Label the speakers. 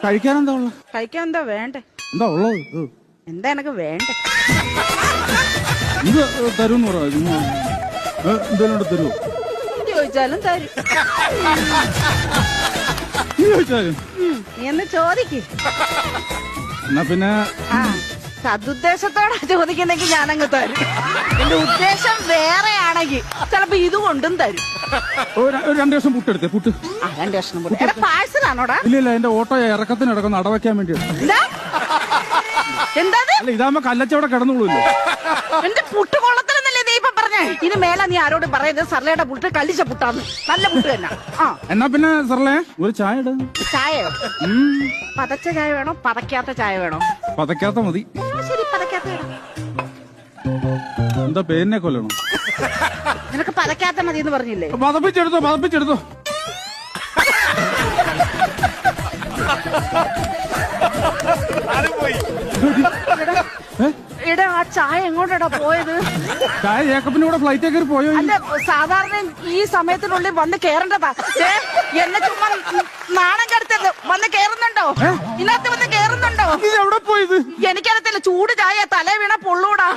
Speaker 1: കഴിക്കാൻ എന്താ ഉള്ളത്?
Speaker 2: കഴിക്കാൻ എന്താ വേണ്ടേ?
Speaker 1: എന്താ ഉള്ളത്?
Speaker 2: എന്താ എനക്ക് വേണ്ടേ?
Speaker 1: ഇത് തരൂന്ന് പറ. എന്തേലും തരുമോ?
Speaker 2: ചോദിച്ചാലും തരും.
Speaker 1: ചോദിച്ചാലും
Speaker 2: നീ എന്ന് ചോദിക്ക്.
Speaker 1: എന്നാ പിന്നെ
Speaker 2: സതുദ്ദേശത്തോടെ ചോദിക്കുന്നെങ്കിൽ ഞാനങ്ങ് തരും. എന്റെ ഉദ്ദേശം വേറെയാണെങ്കിൽ ചിലപ്പോ ഇത് കൊണ്ടും തരും.
Speaker 1: ഒരു 2 ദിവസം പുട്ടെടുത്തേ. പുട്ട്
Speaker 2: 2 കഷ്ണം പുട്ട്. പാഴ്സലാണോടാ?
Speaker 1: ഇല്ല എന്റെ ഓട്ടോ ഇറക്കത്തിന് ഇടക്കം അടവയ്ക്കാൻ വേണ്ടിയാണ്.
Speaker 2: എന്താ
Speaker 1: അല്ല ഇതാകുമ്പോ കല്ലച്ചവിടെ കിടന്നുള്ളൂല്ലോ.
Speaker 2: എന്റെ പുട്ട് കൊള്ളത്തിലെന്നല്ലേ നീ ഇപ്പൊ പറഞ്ഞേ? ഇനി മേലെ നീ ആരോട് പറയുന്നത് സർലയുടെ പുട്ട് കല്ലിച്ച പുട്ടാന്ന്. നല്ല പുട്ട് തന്നെ.
Speaker 1: എന്നാ പിന്നെ സർലേ ഒരു ചായ ഇട.
Speaker 2: ചായയോ? പതച്ച ചായ വേണോ പതക്കാത്ത ചായ വേണോ?
Speaker 1: പതക്കാത്ത മതി.
Speaker 2: ശരി പതക്കാത്ത ഇടാം.
Speaker 1: എന്താ പേരിനെ കൊല്ലണം?
Speaker 2: നിനക്ക് പതക്കാത്ത മതി എന്ന് പറഞ്ഞില്ലേ?
Speaker 1: പതപ്പിച്ചെടുത്തോ.
Speaker 2: എടാ ആ ചായ എങ്ങോട്ടാ പോയത്?
Speaker 1: ചായ ജേക്കബിന്റെ കൂടെ ഫ്ലൈറ്റ് കയറി പോയോ?
Speaker 2: അല്ല സാധാരണ ഈ സമയത്തിനുള്ളിൽ വന്ന് കേറേണ്ടതാ. എന്നെ ചുമ്മാ നാണം കെടുത്തത്. വന്ന് കേറുന്നുണ്ടോ? ഇതിനകത്ത് വന്ന് കേറുന്നുണ്ടോ?
Speaker 1: എവിടെ പോയത്?
Speaker 2: എനിക്കറിയത്തില്ല. ചൂട് ചായ തല വീണ പൊള്ളൂടാ.